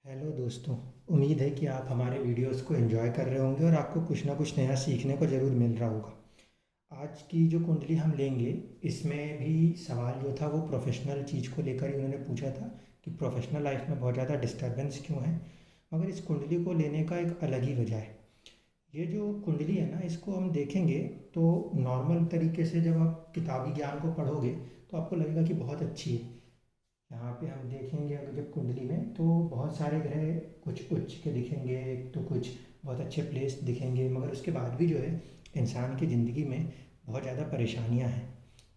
Hello दोस्तों। उम्मीद है कि आप हमारे वीडियोस को एंजॉय कर रहे होंगे और आपको कुछ ना कुछ नया सीखने को ज़रूर मिल रहा होगा। आज की जो कुंडली हम लेंगे, इसमें भी सवाल जो था वो प्रोफेशनल चीज़ को लेकर ही उन्होंने पूछा था कि प्रोफेशनल लाइफ में बहुत ज़्यादा डिस्टरबेंस क्यों है। मगर इस कुंडली को लेने का एक अलग ही वजह है। ये जो कुंडली है ना, इसको हम देखेंगे तो नॉर्मल तरीके से जब आप किताबी ज्ञान को पढ़ोगे तो आपको लगेगा कि बहुत अच्छी है। यहाँ पे हम देखेंगे अगर जब कुंडली में तो बहुत सारे ग्रह कुछ उच्च के दिखेंगे, तो कुछ बहुत अच्छे प्लेस दिखेंगे, मगर उसके बाद भी जो है इंसान की ज़िंदगी में बहुत ज़्यादा परेशानियाँ हैं।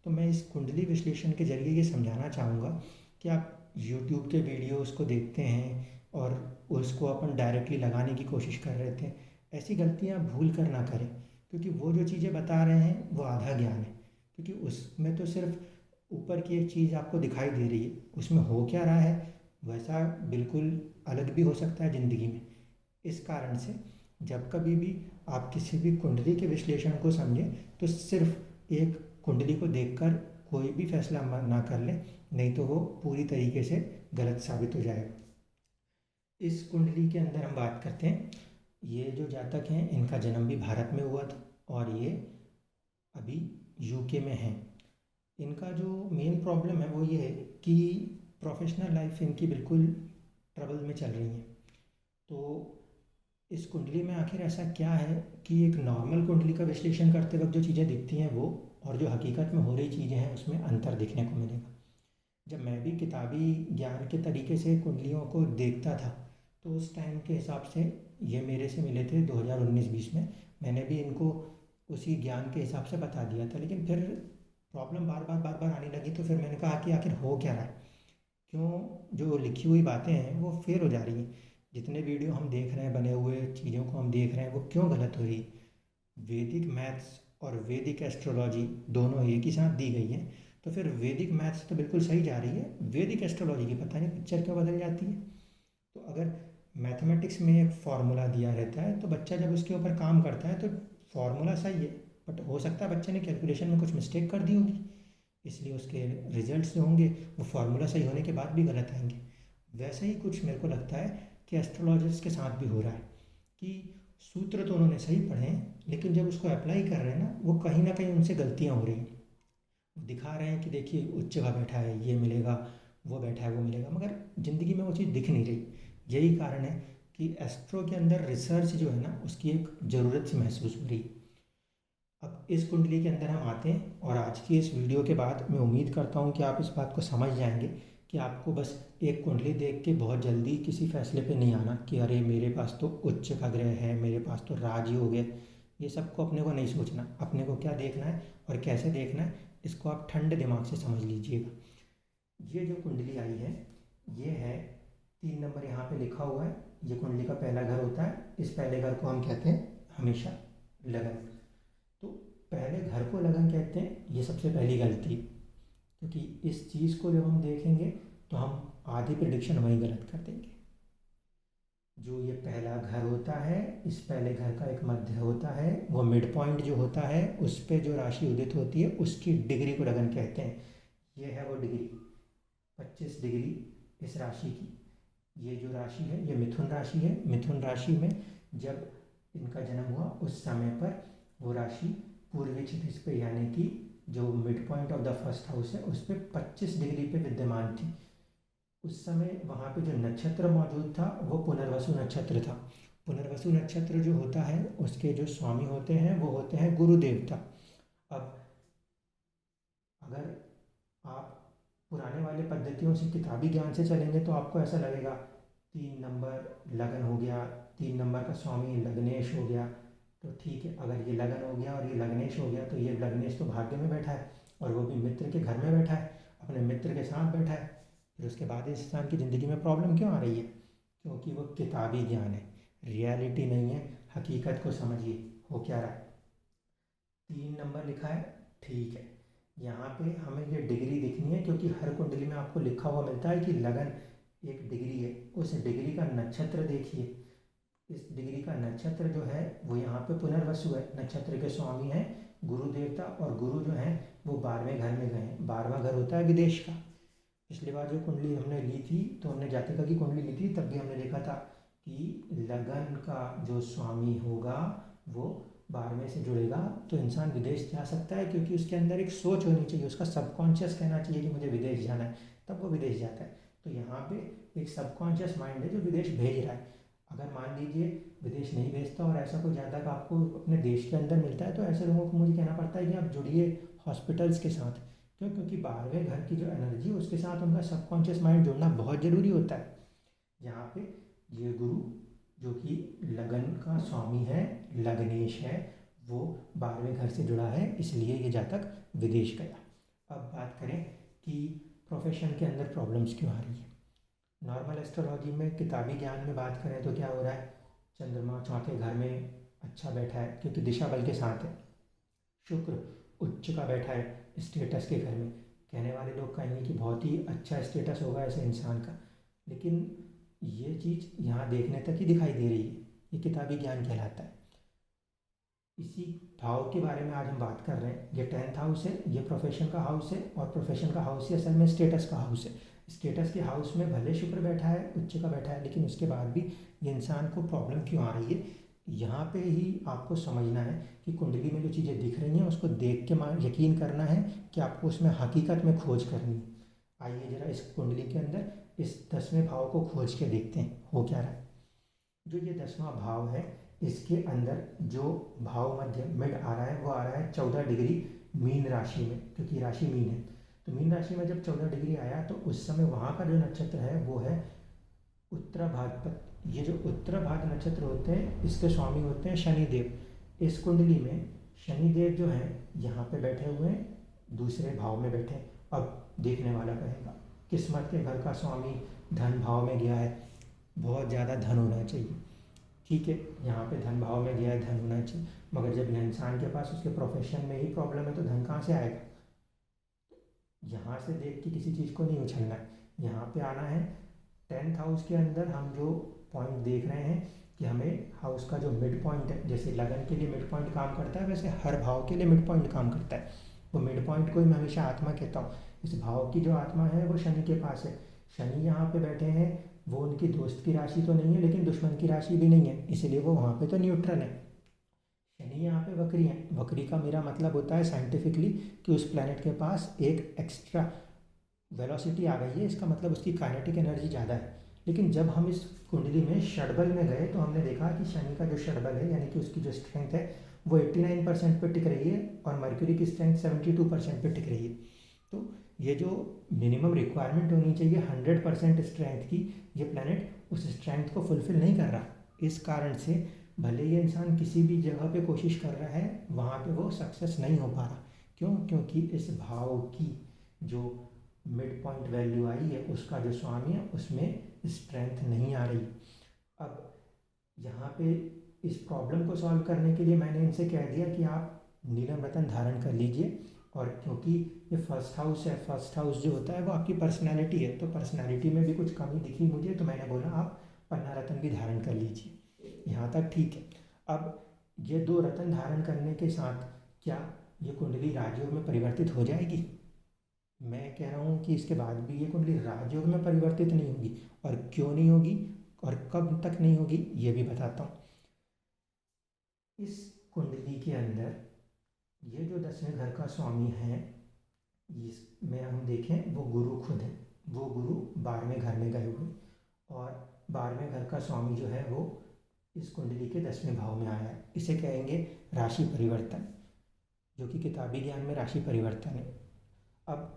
तो मैं इस कुंडली विश्लेषण के ज़रिए ये समझाना चाहूँगा कि आप यूट्यूब के वीडियोस को देखते हैं और उसको अपन डायरेक्टली लगाने की कोशिश कर रहे थे। ऐसी गलतियाँ भूल कर ना करें, क्योंकि वो जो चीज़ें बता रहे हैं वो आधा ज्ञान है। क्योंकि उसमें तो सिर्फ ऊपर की एक चीज़ आपको दिखाई दे रही है, उसमें हो क्या रहा है वैसा बिल्कुल अलग भी हो सकता है ज़िंदगी में। इस कारण से जब कभी भी आप किसी भी कुंडली के विश्लेषण को समझें तो सिर्फ एक कुंडली को देखकर कोई भी फैसला ना कर लें, नहीं तो वो पूरी तरीके से गलत साबित हो जाएगा। इस कुंडली के अंदर हम बात करते हैं, ये जो जातक हैं इनका जन्म भी भारत में हुआ था और ये अभी यूके में हैं। इनका जो मेन प्रॉब्लम है वो ये है कि प्रोफेशनल लाइफ इनकी बिल्कुल ट्रबल में चल रही है। तो इस कुंडली में आखिर ऐसा क्या है कि एक नॉर्मल कुंडली का विश्लेषण करते वक्त जो चीज़ें दिखती हैं वो और जो हकीकत में हो रही चीज़ें हैं उसमें अंतर दिखने को मिलेगा। जब मैं भी किताबी ज्ञान के तरीके से कुंडलियों को देखता था तो उस टाइम के हिसाब से ये मेरे से मिले थे 2019-20 में। मैंने भी इनको उसी ज्ञान के हिसाब से बता दिया था, लेकिन फिर प्रॉब्लम बार बार आने लगी। तो फिर मैंने कहा कि आखिर हो क्या रहा है, क्यों जो लिखी हुई बातें हैं वो फेल हो जा रही हैं। जितने वीडियो हम देख रहे हैं, बने हुए चीज़ों को हम देख रहे हैं, वो क्यों गलत हो रही है। वैदिक मैथ्स और वैदिक एस्ट्रोलॉजी दोनों एक ही साथ दी गई हैं, तो फिर वैदिक मैथ्स तो बिल्कुल सही जा रही है, वैदिक एस्ट्रोलॉजी की पता नहीं पिक्चर क्यों बदल जाती है। तो अगर मैथमेटिक्स में एक फार्मूला दिया रहता है तो बच्चा जब उसके ऊपर काम करता है तो फार्मूला सही है, बट हो सकता है बच्चे ने कैलकुलेशन में कुछ मिस्टेक कर दी होगी, इसलिए उसके रिजल्ट्स जो होंगे वो फार्मूला सही होने के बाद भी गलत आएंगे। वैसे ही कुछ मेरे को लगता है कि एस्ट्रोलॉजर्स के साथ भी हो रहा है कि सूत्र तो उन्होंने सही पढ़े हैं, लेकिन जब उसको अप्लाई कर रहे हैं ना, वो कहीं ना कहीं उनसे गलतियाँ हो रही हैं। वो दिखा रहे हैं कि देखिए उच्च जगह बैठा है ये मिलेगा, वो बैठा है वो मिलेगा, मगर ज़िंदगी में वो चीज़ दिख नहीं रही। यही कारण है कि एस्ट्रो के अंदर रिसर्च जो है ना उसकी एक ज़रूरत सी महसूस हो रही है। अब इस कुंडली के अंदर हम आते हैं और आज की इस वीडियो के बाद मैं उम्मीद करता हूँ कि आप इस बात को समझ जाएंगे कि आपको बस एक कुंडली देख के बहुत जल्दी किसी फैसले पे नहीं आना कि अरे मेरे पास तो उच्च का ग्रह है, मेरे पास तो राज ही हो गया। ये सबको अपने को नहीं सोचना, अपने को क्या देखना है और कैसे देखना है, इसको आप ठंडे दिमाग से समझ लीजिएगा। ये जो कुंडली आई है ये है 3 नंबर यहाँ पे लिखा हुआ है। ये कुंडली का पहला घर होता है। इस पहले घर को हम कहते हैं हमेशा लगन। तो पहले घर को लगन कहते हैं, ये सबसे पहली गलती है, क्योंकि इस चीज़ को जब हम देखेंगे तो हम आधी प्रिडिक्शन वहीं गलत कर देंगे। जो ये पहला घर होता है, इस पहले घर का एक मध्य होता है, वो मिड पॉइंट जो होता है उस पे जो राशि उदित होती है उसकी डिग्री को लगन कहते हैं। ये है वो डिग्री, 25 डिग्री इस राशि की। ये जो राशि है ये मिथुन राशि है। मिथुन राशि में जब इनका जन्म हुआ उस समय पर वो राशि पूर्वी क्षितिज पे, यानी कि जो mid point of the first house है उस पर 25 डिग्री पे विद्यमान थी। उस समय वहाँ पे जो नक्षत्र मौजूद था वो पुनर्वसु नक्षत्र था। पुनर्वसु नक्षत्र जो होता है उसके जो स्वामी होते हैं वो होते हैं गुरु देवता। अब अगर आप पुराने वाले पद्धतियों से किताबी ज्ञान से चलेंगे तो आपको ऐसा लगेगा 3 नंबर लगन हो गया, 3 नंबर का स्वामी लग्नेश हो गया, तो ठीक है। अगर ये लगन हो गया और ये लग्नेश हो गया तो ये लग्नेश तो भाग्य में बैठा है और वो भी मित्र के घर में बैठा है, अपने मित्र के साथ बैठा है। फिर उसके बाद इस इंसान की ज़िंदगी में प्रॉब्लम क्यों आ रही है? क्योंकि वो किताबी ज्ञान है, रियलिटी नहीं है। हकीकत को समझिए हो क्या रहा है। 3 नंबर लिखा है, ठीक है। यहाँ पे हमें ये डिग्री दिखनी है क्योंकि हर कुंडली में आपको लिखा हुआ मिलता है कि लगन एक डिग्री है। उस डिग्री का नक्षत्र देखिए। इस डिग्री का नक्षत्र जो है वो यहाँ पे पुनर्वसु है। नक्षत्र के स्वामी हैं गुरु देवता और गुरु जो हैं वो 12वें घर में गए हैं। 12वां घर होता है विदेश का। पिछली बार जो कुंडली हमने ली थी, तो हमने जातिका की कुंडली ली थी, तब भी हमने देखा था कि लगन का जो स्वामी होगा वो 12वें से जुड़ेगा तो इंसान विदेश जा सकता है, क्योंकि उसके अंदर एक सोच होनी चाहिए, उसका सबकॉन्शियस कहना चाहिए कि मुझे विदेश जाना है, तब वो विदेश जाता है। तो यहाँ पे एक सबकॉन्शियस माइंड है जो विदेश भेज रहा है। अगर मान लीजिए विदेश नहीं भेजता और ऐसा कोई जातक आपको अपने देश के अंदर मिलता है, तो ऐसे लोगों को मुझे कहना पड़ता है कि आप जुड़िए हॉस्पिटल्स के साथ। क्यों? क्योंकि 12वें घर की जो एनर्जी है उसके साथ उनका सबकॉन्शियस माइंड जुड़ना बहुत ज़रूरी होता है। यहाँ पे ये गुरु जो कि लगन का स्वामी है, लग्नेश है, वो 12वें घर से जुड़ा है, इसलिए ये जातक विदेश गया। अब बात करें कि प्रोफेशन के अंदर प्रॉब्लम्स क्यों आ रही है। नॉर्मल एस्ट्रोलॉजी में, किताबी ज्ञान में बात करें तो क्या हो रहा है, चंद्रमा चौथे घर में अच्छा बैठा है क्योंकि दिशा बल के साथ है। शुक्र उच्च का बैठा है स्टेटस के घर में। कहने वाले लोग कहेंगे कि बहुत ही अच्छा स्टेटस होगा ऐसे इंसान का, लेकिन ये चीज़ यहाँ देखने तक ही दिखाई दे रही है। ये किताबी ज्ञान कहलाता है। इसी भाव के बारे में आज हम बात कर रहे हैं। ये 10th हाउस है, ये प्रोफेशन का हाउस है, और प्रोफेशन का हाउस ही असल में स्टेटस का हाउस है। स्टेटस के हाउस में भले शुक्र बैठा है, उच्च का बैठा है, लेकिन उसके बाद भी ये इंसान को प्रॉब्लम क्यों आ रही है, यहाँ पे ही आपको समझना है कि कुंडली में जो चीज़ें दिख रही हैं उसको देख के यकीन करना है कि आपको उसमें हकीकत में खोज करनी है। आइए ज़रा इस कुंडली के अंदर इस 10वें भाव को खोज के देखते हैं हो क्या रहा है। जो ये 10वां भाव है, इसके अंदर जो भाव मध्य मिड आ रहा है वो आ रहा है 14 डिग्री मीन राशि में, क्योंकि राशि मीन है। तो मीन राशि में जब 14 डिग्री आया तो उस समय वहाँ का जो नक्षत्र है वो है उत्तराभाद्र। ये जो उत्तराभाद्र नक्षत्र होते हैं इसके स्वामी होते हैं शनिदेव। इस कुंडली में शनिदेव जो हैं यहाँ पे बैठे हुए हैं, दूसरे भाव में बैठे। अब देखने वाला कहेगा किस्मत के घर का स्वामी धन भाव में गया है, बहुत ज़्यादा धन होना चाहिए। ठीक है, यहाँ पे धन भाव में गया है, धन होना चाहिए, मगर जब यह इंसान के पास उसके प्रोफेशन में ही प्रॉब्लम है तो धन कहाँ से आएगा। यहाँ से देख के किसी चीज़ को नहीं उछलना है, यहाँ पे आना है 10th हाउस के अंदर। हम जो पॉइंट देख रहे हैं कि हमें हाउस का जो मिड पॉइंट है, जैसे लगन के लिए मिड पॉइंट काम करता है, वैसे हर भाव के लिए मिड पॉइंट काम करता है। वो मिड पॉइंट को ही मैं हमेशा आत्मा कहता हूँ। इस भाव की जो आत्मा है वो शनि के पास है। शनि यहाँ पे बैठे हैं, वो उनकी दोस्त की राशि तो नहीं है लेकिन दुश्मन की राशि भी नहीं है, इसलिए वो वहाँ पे तो न्यूट्रल है। शनि यहाँ पे वक्री है। वक्री का मेरा मतलब होता है साइंटिफिकली कि उस प्लैनेट के पास एक एक्स्ट्रा वेलोसिटी आ गई है, इसका मतलब उसकी काइनेटिक एनर्जी ज़्यादा है। लेकिन जब हम इस कुंडली में षडबल में गए तो हमने देखा कि शनि का जो षडबल है, यानी कि उसकी जो स्ट्रेंथ है वो 89% पे टिक रही है और मर्क्यूरी की स्ट्रेंथ 72% पे टिक रही है। तो ये जो मिनिमम रिक्वायरमेंट होनी चाहिए 100% स्ट्रेंथ की, ये प्लैनेट उस स्ट्रेंथ को फुलफिल नहीं कर रहा। इस कारण से भले ये इंसान किसी भी जगह पे कोशिश कर रहा है, वहाँ पे वो सक्सेस नहीं हो पा रहा। क्यों? क्योंकि इस भाव की जो मिड पॉइंट वैल्यू आई है, उसका जो स्वामी है उसमें स्ट्रेंथ नहीं आ रही। अब यहाँ पे इस प्रॉब्लम को सॉल्व करने के लिए मैंने इनसे कह दिया कि आप नीलम रतन धारण कर लीजिए। और क्योंकि ये फर्स्ट हाउस है, फर्स्ट हाउस जो होता है वो आपकी पर्सनैलिटी है, तो पर्सनैलिटी में भी कुछ कमी दिखी मुझे, तो मैंने बोला आप पन्ना रतन भी धारण कर लीजिए। यहाँ तक ठीक है। अब ये 2 रतन धारण करने के साथ क्या ये कुंडली राजयोग में परिवर्तित हो जाएगी? मैं कह रहा हूँ कि इसके बाद भी ये कुंडली राजयोग में परिवर्तित नहीं होगी। और क्यों नहीं होगी और कब तक नहीं होगी ये भी बताता हूँ। इस कुंडली के अंदर ये जो 10वें घर का स्वामी है, इसमें हम देखें वो गुरु खुद है। वो गुरु 12वें घर में गए हुए, और 12वें घर का स्वामी जो है वो इस कुंडली के 10वें भाव में आया है। इसे कहेंगे राशि परिवर्तन, जो कि किताबी ज्ञान में राशि परिवर्तन है। अब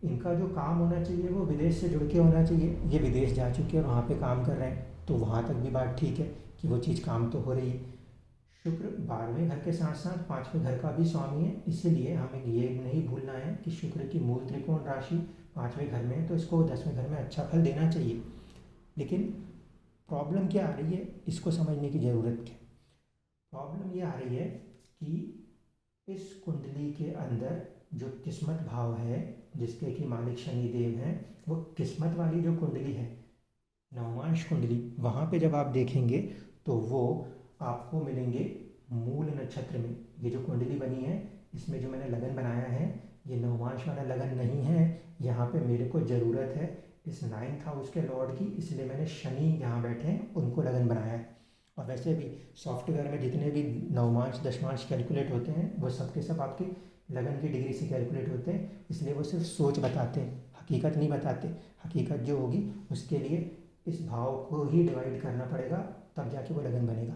इनका जो काम होना चाहिए वो विदेश से जुड़ के होना चाहिए। ये विदेश जा चुके हैं और वहाँ पे काम कर रहे हैं, तो वहाँ तक भी बात ठीक है कि वो चीज़ काम तो हो रही है। शुक्र 12वें घर के साथ साथ 5वें घर का भी स्वामी है, इसलिए हमें ये नहीं भूलना है कि शुक्र की मूल त्रिकोण राशि 5वें घर में है, तो इसको 10वें घर में अच्छा फल देना चाहिए। लेकिन प्रॉब्लम क्या आ रही है, इसको समझने की ज़रूरत है। प्रॉब्लम ये आ रही है कि इस कुंडली के अंदर जो किस्मत भाव है, जिसके कि मालिक शनिदेव हैं, वो किस्मत वाली जो कुंडली है, नवमांश कुंडली, वहाँ पे जब आप देखेंगे तो वो आपको मिलेंगे मूल नक्षत्र में। ये जो कुंडली बनी है इसमें जो मैंने लगन बनाया है ये नवमांश वाला लगन नहीं है, यहाँ पे मेरे को ज़रूरत है इस 9th हाउस के लॉर्ड की, इसलिए मैंने शनि यहाँ बैठे हैं उनको लगन बनाया है। और वैसे भी सॉफ्टवेयर में जितने भी नवमांश दशमांश कैलकुलेट होते हैं वो सब के सब आपके लगन की डिग्री से कैलकुलेट होते हैं, इसलिए वो सिर्फ सोच बताते हैं, हकीकत नहीं बताते। हकीकत जो होगी उसके लिए इस भाव को ही डिवाइड करना पड़ेगा, तब जाके वो लगन बनेगा।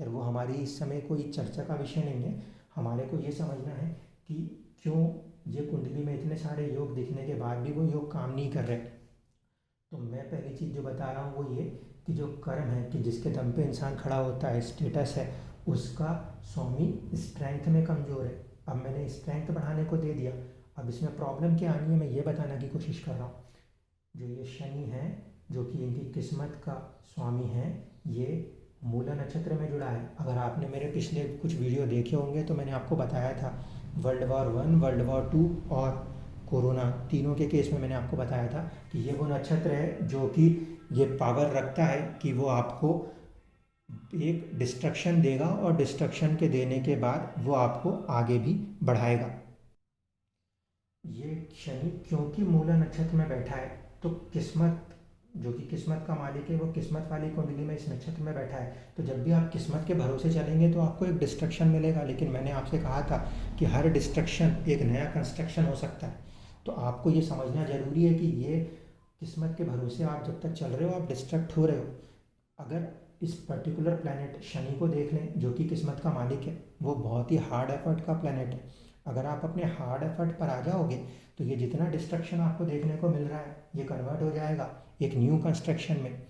खैर वो हमारी इस समय कोई चर्चा का विषय नहीं है। हमारे को ये समझना है कि क्यों ये कुंडली में इतने सारे योग दिखने के बाद भी वो योग काम नहीं कर रहे। तो मैं पहली चीज़ जो बता रहा हूँ वो ये कि जो कर्म है कि जिसके दम पे इंसान खड़ा होता है, स्टेटस है, उसका स्वामी स्ट्रेंथ में कमज़ोर है। अब मैंने स्ट्रेंथ बढ़ाने को दे दिया, अब इसमें प्रॉब्लम क्या आनी है मैं ये बताने की कोशिश कर रहा हूँ। जो ये शनि है जो कि इनकी किस्मत का स्वामी है, ये मूला नक्षत्र में जुड़ा है। अगर आपने मेरे पिछले कुछ वीडियो देखे होंगे तो मैंने आपको बताया था वर्ल्ड वॉर 1, वर्ल्ड वॉर 2 और कोरोना तीनों के केस में मैंने आपको बताया था कि ये वो नक्षत्र है जो कि ये पावर रखता है कि वो आपको एक डिस्ट्रक्शन देगा और डिस्ट्रक्शन के देने के बाद वो आपको आगे भी बढ़ाएगा। ये शनि क्योंकि मूला नक्षत्र में बैठा है तो किस्मत, जो कि किस्मत का मालिक है, वो किस्मत वाली कुंडली में इस नक्षत्र में बैठा है। तो जब भी आप किस्मत के भरोसे चलेंगे तो आपको एक डिस्ट्रक्शन मिलेगा, लेकिन मैंने आपसे कहा था कि हर डिस्ट्रक्शन एक नया कंस्ट्रक्शन हो सकता है। तो आपको ये समझना ज़रूरी है कि ये किस्मत के भरोसे आप जब तक चल रहे हो आप डिस्ट्रैक्ट हो रहे हो। अगर इस पर्टिकुलर प्लैनेट शनि को देख लें जो कि किस्मत का मालिक है, वो बहुत ही हार्ड एफर्ट का प्लैनेट है। अगर आप अपने हार्ड एफर्ट पर आ जाओगे तो ये जितना डिस्ट्रक्शन आपको देखने को मिल रहा है ये कन्वर्ट हो जाएगा एक न्यू कंस्ट्रक्शन में।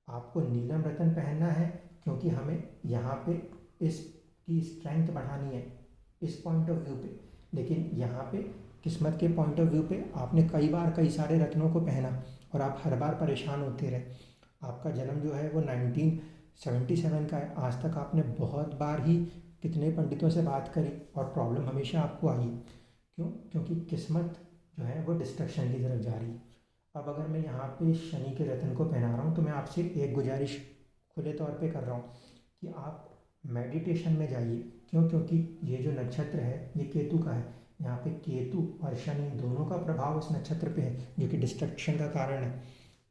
आपको नीलम रतन पहनना है क्योंकि हमें यहाँ पे इसकी स्ट्रेंथ बढ़ानी है इस पॉइंट ऑफ व्यू पे। लेकिन यहाँ पे किस्मत के पॉइंट ऑफ व्यू पे आपने कई बार कई सारे रत्नों को पहना और आप हर बार परेशान होते रहे। आपका जन्म जो है वो 1977 का है, आज तक आपने बहुत बार ही कितने पंडितों से बात करी और प्रॉब्लम हमेशा आपको आई। क्यों? क्योंकि किस्मत जो है वो डिस्ट्रक्शन की तरफ जा रही है। अब अगर मैं यहाँ पे शनि के रत्न को पहना रहा हूँ तो मैं आपसे एक गुजारिश खुले तौर पे कर रहा हूँ कि आप मेडिटेशन में जाइए। क्यों? क्योंकि ये जो नक्षत्र है ये केतु का है। यहाँ पे केतु और शनि दोनों का प्रभाव इस नक्षत्र पे है जो कि डिस्ट्रक्शन का कारण है।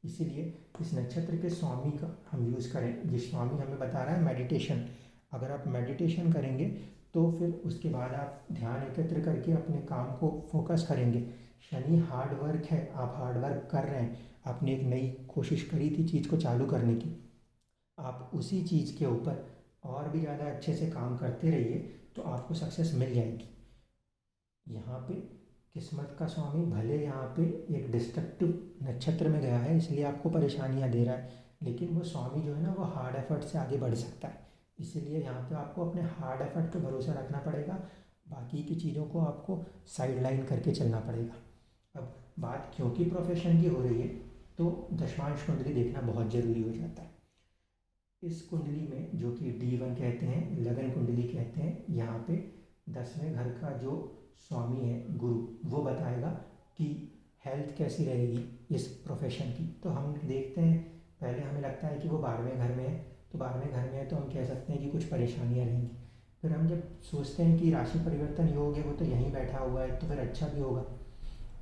इसीलिए इस नक्षत्र के स्वामी का हम यूज़ करें। ये स्वामी हमें बता रहा है मेडिटेशन। अगर आप मेडिटेशन करेंगे तो फिर उसके बाद आप ध्यान एकत्र करके अपने काम को फोकस करेंगे। शनि हार्ड वर्क है, आप हार्ड वर्क कर रहे हैं, आपने एक नई कोशिश करी थी चीज़ को चालू करने की, आप उसी चीज़ के ऊपर और भी ज़्यादा अच्छे से काम करते रहिए तो आपको सक्सेस मिल जाएगी। यहाँ पे किस्मत का स्वामी भले यहाँ पे एक डिस्ट्रक्टिव नक्षत्र में गया है इसलिए आपको परेशानियाँ दे रहा है, लेकिन वो स्वामी जो है ना वो हार्ड एफर्ट से आगे बढ़ सकता है। इसीलिए यहाँ पे आपको अपने हार्ड एफर्ट पे भरोसा रखना पड़ेगा, बाकी की चीज़ों को आपको साइड लाइन करके चलना पड़ेगा। अब बात क्योंकि प्रोफेशन की हो रही है तो दशमांश कुंडली देखना बहुत ज़रूरी हो जाता है। इस कुंडली में जो कि D1 कहते हैं, लगन कुंडली कहते हैं, यहाँ पे 10वें घर का जो स्वामी है गुरु, वो बताएगा कि हेल्थ कैसी रहेगी इस प्रोफेशन की। तो हम देखते हैं पहले हमें लगता है कि वो 12वें घर में है, तो 12वें घर में है तो हम कह सकते हैं कि कुछ परेशानियाँ रहेंगी। फिर हम जब सोचते हैं कि राशि परिवर्तन योग है वो तो यहीं बैठा हुआ है तो फिर अच्छा भी होगा।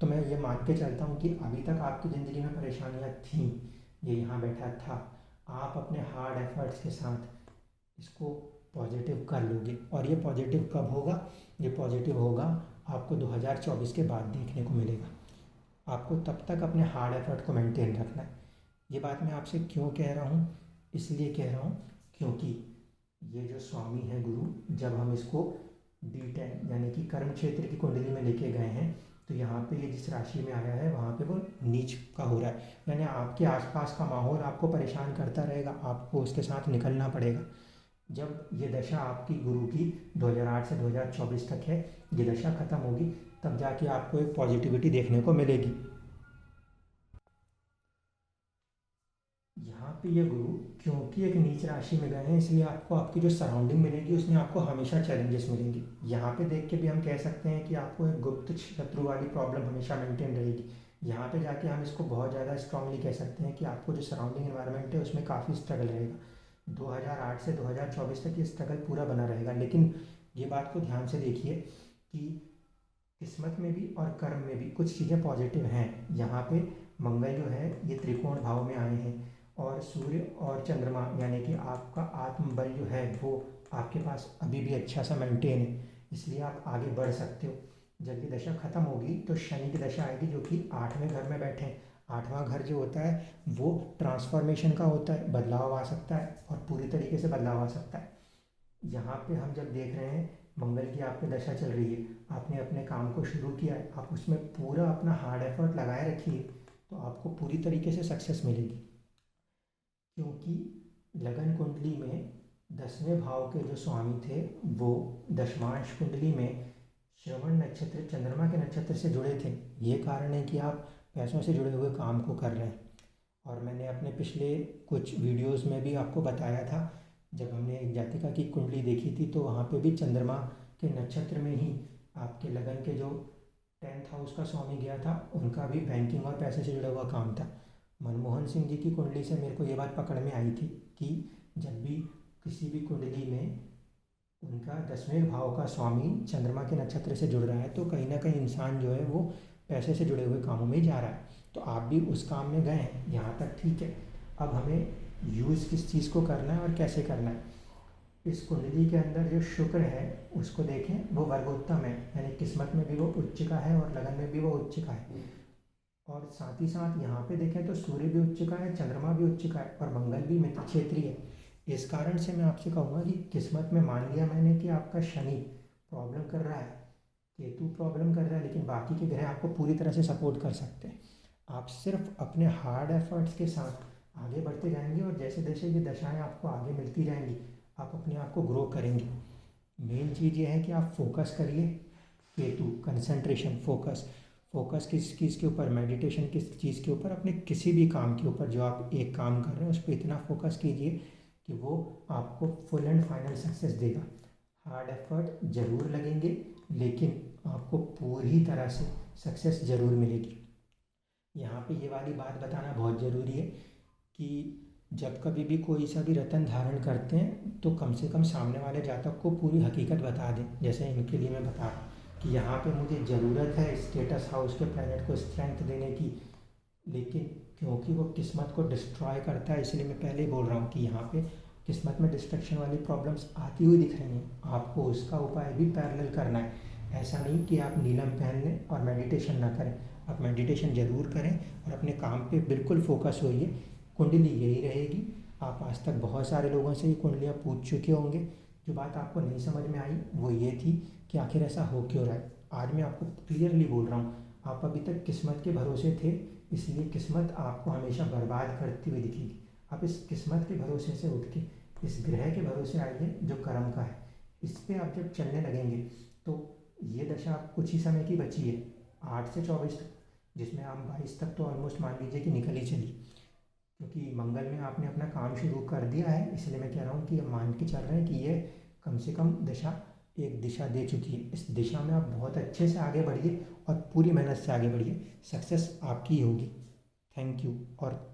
तो मैं ये मान के चलता हूँ कि अभी तक आपकी ज़िंदगी में परेशानियाँ थीं, ये यहाँ बैठा था, आप अपने हार्ड एफर्ट्स के साथ इसको पॉजिटिव कर लोगे। और ये पॉजिटिव कब होगा? ये पॉजिटिव होगा आपको 2024 के बाद देखने को मिलेगा। आपको तब तक अपने हार्ड एफर्ट को मेंटेन रखना है। ये बात मैं आपसे क्यों कह रहा हूँ? इसलिए कह रहा हूँ क्योंकि ये जो स्वामी है गुरु, जब हम इसको D10 यानी कि कर्म क्षेत्र की कुंडली में लेके गए हैं तो यहाँ पे ये जिस राशि में आया है वहाँ पे वो नीच का हो रहा है, यानी आपके आसपास का माहौल आपको परेशान करता रहेगा, आपको उसके साथ निकलना पड़ेगा। जब ये दशा आपकी गुरु की 2008 से 2024 तक है, ये दशा ख़त्म होगी तब जाके आपको एक पॉजिटिविटी देखने को मिलेगी। यहाँ पे ये गुरु क्योंकि एक नीच राशि में गए हैं इसलिए आपको आपकी जो सराउंडिंग मिलेगी उसमें आपको हमेशा चैलेंजेस मिलेंगे। यहाँ पे देख के भी हम कह सकते हैं कि आपको एक गुप्त शत्रु वाली प्रॉब्लम हमेशा मेंटेन रहेगी। यहाँ पे जाके हम इसको बहुत ज़्यादा स्ट्रांगली कह सकते हैं कि आपको जो सराउंडिंग एनवायरनमेंट है उसमें काफ़ी स्ट्रगल रहेगा। 2008 से 2024 तक ये स्ट्रगल पूरा बना रहेगा। लेकिन ये बात को ध्यान से देखिए कि किस्मत में भी और कर्म में भी कुछ चीज़ें पॉजिटिव हैं। यहाँ पे मंगल जो है ये त्रिकोण भाव में आए हैं, और सूर्य और चंद्रमा यानी कि आपका आत्मबल जो है वो आपके पास अभी भी अच्छा सा मेंटेन है, इसलिए आप आगे बढ़ सकते हो। जब ये दशा खत्म होगी तो शनि की दशा आएगी, जो कि 8वें घर में बैठे हैं। 8वां घर जो होता है वो ट्रांसफॉर्मेशन का होता है, बदलाव आ सकता है और पूरी तरीके से बदलाव आ सकता है। यहाँ पे हम जब देख रहे हैं मंगल की आप पे दशा चल रही है, आपने अपने काम को शुरू किया है, आप उसमें पूरा अपना हार्ड एफर्ट लगाए रखिए, तो आपको पूरी तरीके से सक्सेस मिलेगी। क्योंकि लगन कुंडली में 10वें भाव के जो स्वामी थे वो दशमांश कुंडली में श्रवण नक्षत्र चंद्रमा के नक्षत्र से जुड़े थे। ये कारण है कि आप पैसों से जुड़े हुए काम को कर रहे हैं। और मैंने अपने पिछले कुछ वीडियोस में भी आपको बताया था, जब हमने एक जातिका की कुंडली देखी थी तो वहाँ पे भी चंद्रमा के नक्षत्र में ही आपके लगन के जो 10th हाउस का स्वामी गया था, उनका भी बैंकिंग और पैसे से जुड़ा हुआ काम था। मनमोहन सिंह जी की कुंडली से मेरे को ये बात पकड़ में आई थी कि जब भी किसी भी कुंडली में उनका 10वें भाव का स्वामी चंद्रमा के नक्षत्र से जुड़ रहा है तो कहीं ना कहीं इंसान जो है वो पैसे से जुड़े हुए कामों में ही जा रहा है। तो आप भी उस काम में गए हैं, यहाँ तक ठीक है। अब हमें यूज़ किस चीज़ को करना है और कैसे करना है। इस कुंडली के अंदर जो शुक्र है उसको देखें, वो वर्गोत्तम है, यानी किस्मत में भी वो उच्च का है और लगन में भी वो उच्च का है। और साथ ही साथ यहाँ पे देखें तो सूर्य भी उच्च का है, चंद्रमा भी उच्च का है और मंगल भी मित्र क्षेत्रीय है। इस कारण से मैं आपसे कहूँगा कि किस्मत में मान लिया मैंने कि आपका शनि प्रॉब्लम कर रहा है, केतु प्रॉब्लम कर रहा है, लेकिन बाकी के ग्रह आपको पूरी तरह से सपोर्ट कर सकते हैं। आप सिर्फ अपने हार्ड एफर्ट्स के साथ आगे बढ़ते जाएंगे और जैसे जैसे ये दशाएं आपको आगे मिलती जाएंगी आप अपने आप को ग्रो करेंगे। मेन चीज़ ये है कि आप फोकस करिए। केतु कंसंट्रेशन, फोकस, फोकस किस चीज़ के ऊपर, मेडिटेशन किस चीज़ के ऊपर, अपने किसी भी काम के ऊपर जो आप एक काम कर रहे हैं उस पर इतना फोकस कीजिए कि वो आपको फुल एंड फाइनल सक्सेस देगा। हार्ड एफर्ट ज़रूर लगेंगे लेकिन आपको पूरी तरह से सक्सेस ज़रूर मिलेगी। यहाँ पे ये वाली बात बताना बहुत ज़रूरी है कि जब कभी भी कोई सा भी रत्न धारण करते हैं तो कम से कम सामने वाले जातक को पूरी हकीकत बता दें। जैसे इनके लिए मैं बता रहा हूँ कि यहाँ पे मुझे ज़रूरत है स्टेटस हाउस के प्लैनेट को स्ट्रेंथ देने की, लेकिन क्योंकि वो किस्मत को डिस्ट्रॉय करता है, इसलिए मैं पहले ही बोल रहा हूँ कि यहाँ पे किस्मत में डिस्ट्रक्शन वाली प्रॉब्लम्स आती हुई दिख रही हैं। आपको उसका उपाय भी पैरेलल करना है। ऐसा नहीं कि आप नीलम पहन लें और मेडिटेशन ना करें। आप मेडिटेशन ज़रूर करें और अपने काम पे बिल्कुल फोकस होइए। कुंडली यही रहेगी। आप आज तक बहुत सारे लोगों से ये कुंडलियाँ पूछ चुके होंगे। जो बात आपको नहीं समझ में आई वो ये थी कि आखिर ऐसा हो क्यों रहा है। आज मैं आपको क्लियरली बोल रहा हूँ, आप अभी तक किस्मत के भरोसे थे, इसलिए किस्मत आपको हमेशा बर्बाद करती हुई दिखेगी। आप इस किस्मत के भरोसे से उठ के इस ग्रह के भरोसे आइए जो कर्म का है। इस पे आप जब चलने लगेंगे तो ये दशा आप कुछ ही समय की बची है, 8 से 24 तक, जिसमें आप 22 तक तो ऑलमोस्ट मान लीजिए कि निकल ही चली। क्योंकि मंगल में आपने अपना काम शुरू कर दिया है, इसलिए मैं कह रहा हूँ कि अब मान के चल रहे हैं कि ये कम से कम दशा एक दिशा दे चुकी है। इस दिशा में आप बहुत अच्छे से आगे बढ़िए और पूरी मेहनत से आगे बढ़िए। सक्सेस आपकी ही होगी। Thank you. और